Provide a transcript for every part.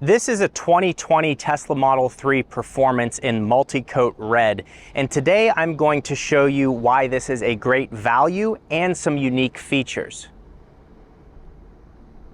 This is a 2020 Tesla Model 3 Performance in multi-coat red, and today I'm going to show you why this is a great value and some unique features.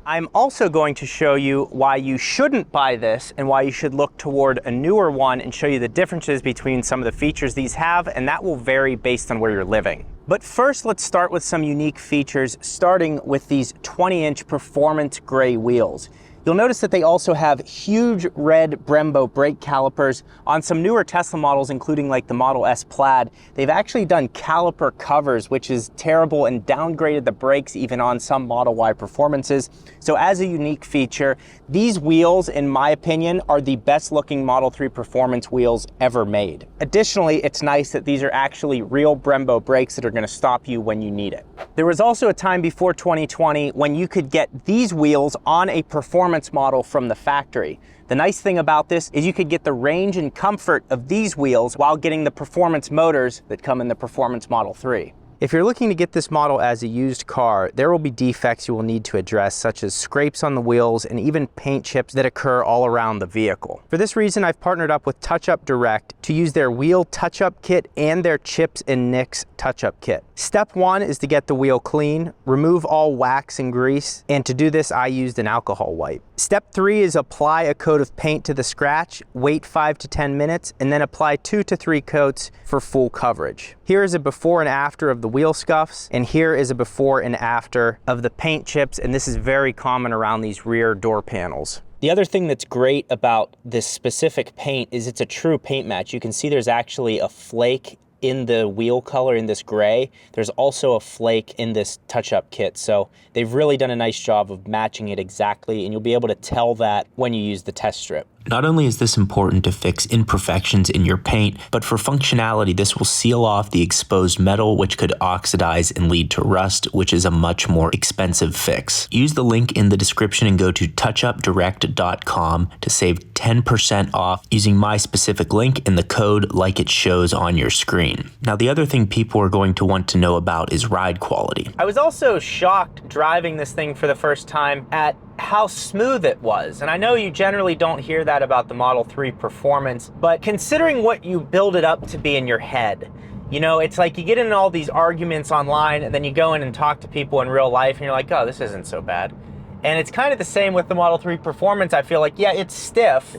I'm also going to show you why you shouldn't buy this and why you should look toward a newer one and show you the differences between some of the features these have, and that will vary based on where you're living. But first, let's start with some unique features, starting with these 20-inch performance gray wheels. You'll notice that they also have huge red Brembo brake calipers. On some newer Tesla models, including like the Model S Plaid, they've actually done caliper covers, which is terrible, and downgraded the brakes even on some Model Y performances. So as a unique feature, these wheels, in my opinion, are the best looking Model 3 Performance wheels ever made. Additionally, it's nice that these are actually real Brembo brakes that are going to stop you when you need it. There was also a time before 2020 when you could get these wheels on a performance model from the factory. The nice thing about this is you could get the range and comfort of these wheels while getting the performance motors that come in the Performance Model 3. If you're looking to get this model as a used car, there will be defects you will need to address, such as scrapes on the wheels and even paint chips that occur all around the vehicle. For this reason, I've partnered up with TouchUp Direct to use their wheel touch-up kit and their chips and nicks touch-up kit. Step one is to get the wheel clean, remove all wax and grease, and to do this, I used an alcohol wipe. Step three is apply a coat of paint to the scratch, wait 5 to 10 minutes, and then apply 2 to 3 coats for full coverage. Here is a before and after of the wheel scuffs, and here is a before and after of the paint chips, and this is very common around these rear door panels. The other thing that's great about this specific paint is it's a true paint match. You can see there's actually a flake in the wheel color in this gray. There's also a flake in this touch-up kit, so they've really done a nice job of matching it exactly, and you'll be able to tell that when you use the test strip. Not only is this important to fix imperfections in your paint, but for functionality, this will seal off the exposed metal, which could oxidize and lead to rust, which is a much more expensive fix. Use the link in the description and go to touchupdirect.com to save 10% off using my specific link and the code like it shows on your screen. Now, the other thing people are going to want to know about is ride quality. I was also shocked driving this thing for the first time at how smooth it was. And I know you generally don't hear that about the Model 3 Performance, but considering what you build it up to be in your head, you know, it's like you get in all these arguments online and then you go in and talk to people in real life and you're like, oh, this isn't so bad. And it's kind of the same with the Model 3 Performance. I feel like, yeah, it's stiff,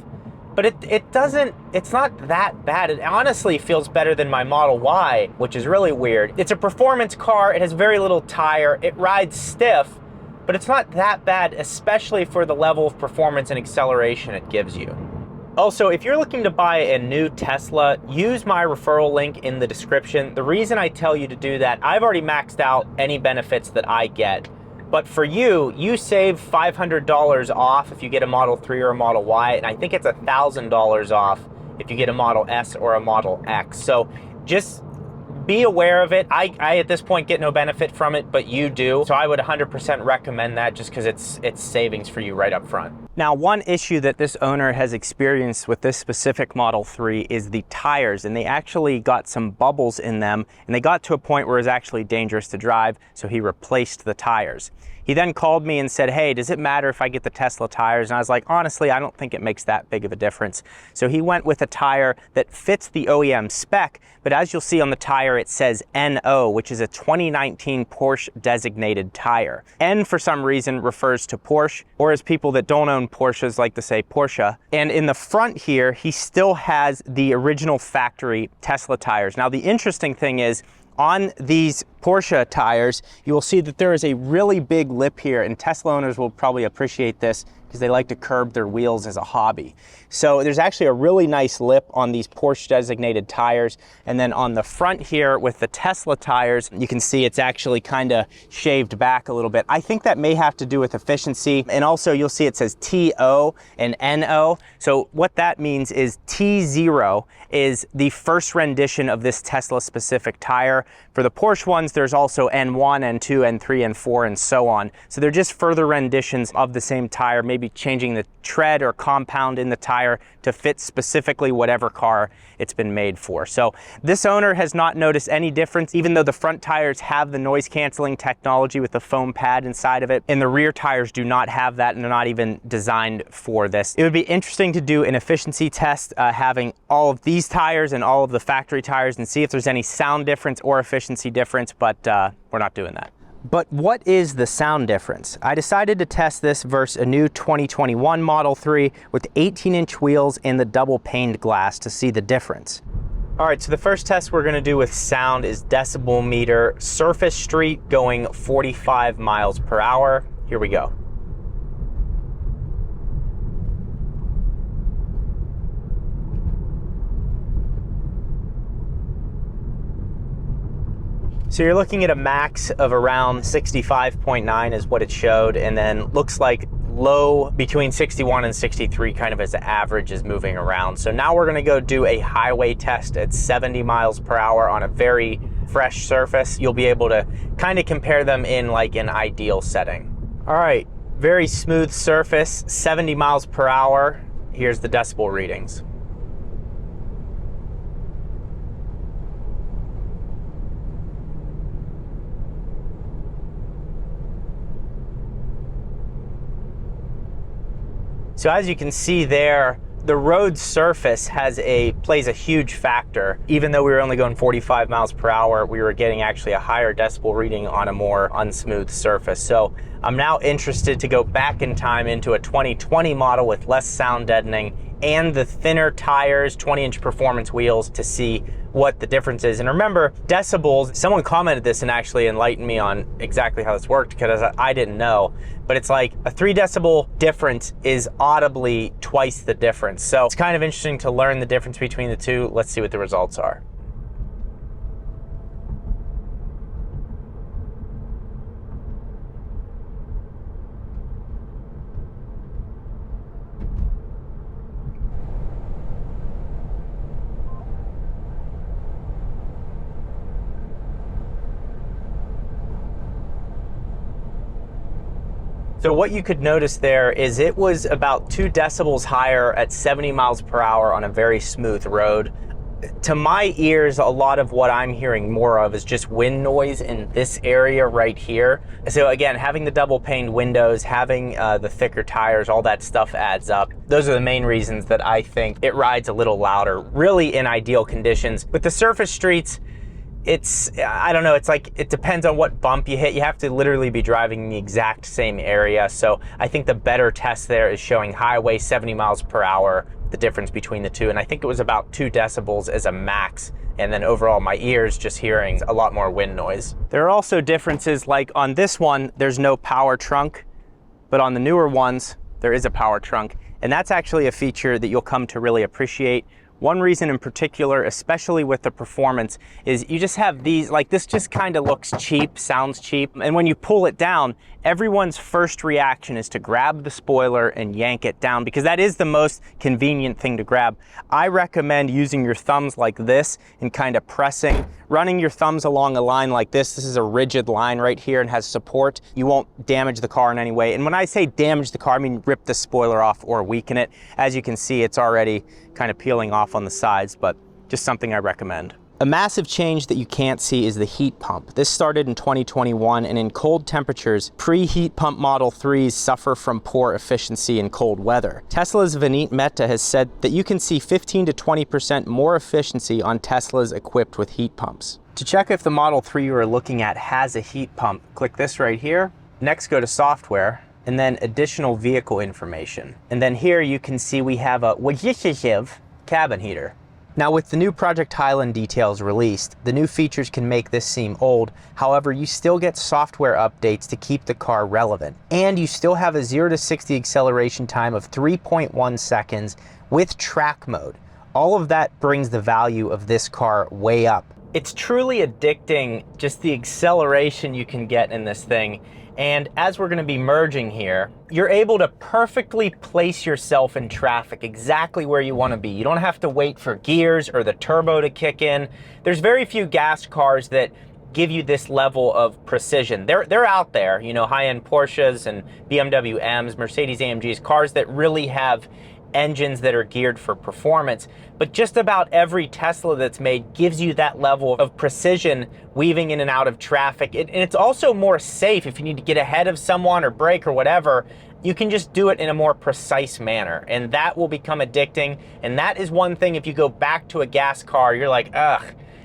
but it's not that bad. It honestly feels better than my Model Y, which is really weird. It's a performance car, it has very little tire, it rides stiff, but it's not that bad, especially for the level of performance and acceleration it gives you. Also, if you're looking to buy a new Tesla, use my referral link in the description. The reason I tell you to do that, I've already maxed out any benefits that I get. But for you, you save $500 off if you get a Model 3 or a Model Y, and I think it's $1,000 off if you get a Model S or a Model X. So just be aware of it. I at this point get no benefit from it, but you do. So I would 100% recommend that just because it's savings for you right up front. Now, one issue that this owner has experienced with this specific Model 3 is the tires, and they actually got some bubbles in them, and they got to a point where it was actually dangerous to drive, so he replaced the tires. He then called me and said, hey, does it matter if I get the Tesla tires? And I was like, honestly, I don't think it makes that big of a difference. So he went with a tire that fits the OEM spec, but as you'll see on the tire, it says NO, which is a 2019 Porsche designated tire. N, for some reason, refers to Porsche, or as people that don't own Porsches like to say Porsche. And in the front here, he still has the original factory Tesla tires. Now, the interesting thing is, on these Porsche tires, you will see that there is a really big lip here, and Tesla owners will probably appreciate this because they like to curb their wheels as a hobby. So there's actually a really nice lip on these Porsche designated tires, and then on the front here with the Tesla tires, you can see it's actually kind of shaved back a little bit. I think that may have to do with efficiency, and also you'll see it says TO and NO. So what that means is T0 is the first rendition of this Tesla specific tire. For the Porsche ones, there's also N1, N2, N3, N4, and so on. So they're just further renditions of the same tire, maybe changing the tread or compound in the tire to fit specifically whatever car it's been made for. So this owner has not noticed any difference, even though the front tires have the noise canceling technology with the foam pad inside of it, and the rear tires do not have that, and they're not even designed for this. It would be interesting to do an efficiency test having all of these tires and all of the factory tires and see if there's any sound difference or efficiency difference, but we're not doing that. But what is the sound difference? I decided to test this versus a new 2021 Model 3 with 18-inch wheels and the double paned glass to see the difference. All right, so the first test we're gonna do with sound is decibel meter, surface street going 45 miles per hour. Here we go. So you're looking at a max of around 65.9 is what it showed, and then looks like low between 61 and 63 kind of as the average is moving around. So now we're gonna go do a highway test at 70 miles per hour on a very fresh surface. You'll be able to kind of compare them in like an ideal setting. All right, very smooth surface, 70 miles per hour. Here's the decibel readings. So as you can see there, the road surface plays a huge factor. Even though we were only going 45 miles per hour, we were getting actually a higher decibel reading on a more unsmooth surface. So I'm now interested to go back in time into a 2020 model with less sound deadening and the thinner tires, 20-inch performance wheels to see what the difference is. And remember, decibels, someone commented this and actually enlightened me on exactly how this worked because I didn't know, but it's like a 3 decibel difference is audibly twice the difference. So it's kind of interesting to learn the difference between the two. Let's see what the results are. So what you could notice there is it was about 2 decibels higher at 70 miles per hour on a very smooth road. To my ears, a lot of what I'm hearing more of is just wind noise in this area right here. So again, having the double paned windows, having the thicker tires, all that stuff adds up. Those are the main reasons that I think it rides a little louder, really in ideal conditions. With the surface streets, I don't know, it's like, it depends on what bump you hit. You have to literally be driving in the exact same area. So I think the better test there is showing highway 70 miles per hour, the difference between the two. And I think it was about 2 decibels as a max. And then overall, my ears just hearing a lot more wind noise. There are also differences, like on this one, there's no power trunk, but on the newer ones, there is a power trunk. And that's actually a feature that you'll come to really appreciate. One reason in particular, especially with the performance, is you just have these, like this just kind of looks cheap, sounds cheap. And when you pull it down, everyone's first reaction is to grab the spoiler and yank it down because that is the most convenient thing to grab. I recommend using your thumbs like this and kind of pressing, running your thumbs along a line like this. This is a rigid line right here and has support. You won't damage the car in any way. And when I say damage the car, I mean rip the spoiler off or weaken it. As you can see, it's already kind of peeling off on the sides, but just something I recommend. A massive change that you can't see is the heat pump. This started in 2021, and in cold temperatures, pre-heat pump Model 3s suffer from poor efficiency in cold weather. Tesla's Vineet Mehta has said that you can see 15 to 20% more efficiency on Teslas equipped with heat pumps. To check if the Model 3 you are looking at has a heat pump, click this right here. Next, go to software, and then additional vehicle information. And then here you can see we have a cabin heater. Now with the new Project Highland details released, the new features can make this seem old. However, you still get software updates to keep the car relevant. And you still have a 0 to 60 acceleration time of 3.1 seconds with track mode. All of that brings the value of this car way up. It's truly addicting, just the acceleration you can get in this thing. And as we're gonna be merging here, you're able to perfectly place yourself in traffic exactly where you wanna be. You don't have to wait for gears or the turbo to kick in. There's very few gas cars that give you this level of precision. They're out there, you know, high-end Porsches and BMW M's, Mercedes AMGs, cars that really have engines that are geared for performance, but just about every Tesla that's made gives you that level of precision weaving in and out of traffic. And it's also more safe if you need to get ahead of someone or brake or whatever. You can just do it in a more precise manner, and that will become addicting. And that is one thing, if you go back to a gas car, you're like, ugh,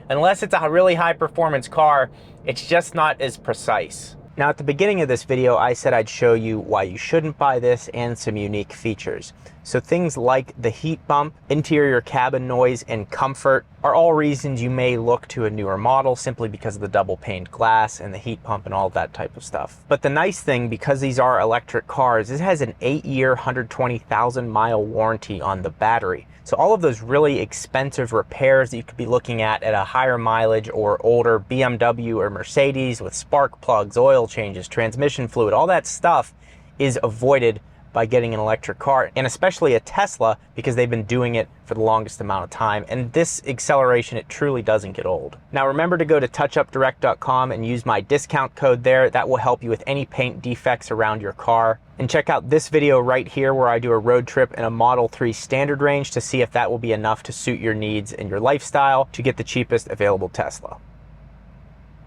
unless it's a really high performance car, it's just not as precise. Now, at the beginning of this video, I said I'd show you why you shouldn't buy this and some unique features. So things like the heat pump, interior cabin noise, and comfort are all reasons you may look to a newer model simply because of the double paned glass and the heat pump and all that type of stuff. But the nice thing, because these are electric cars, this has an 8-year, 120,000 mile warranty on the battery. So all of those really expensive repairs that you could be looking at a higher mileage or older BMW or Mercedes with spark plugs, oil changes, transmission fluid, all that stuff is avoided by getting an electric car, and especially a Tesla, because they've been doing it for the longest amount of time. And this acceleration, it truly doesn't get old. Now remember to go to touchupdirect.com and use my discount code there. That will help you with any paint defects around your car. And check out this video right here where I do a road trip in a Model 3 standard range to see if that will be enough to suit your needs and your lifestyle to get the cheapest available Tesla.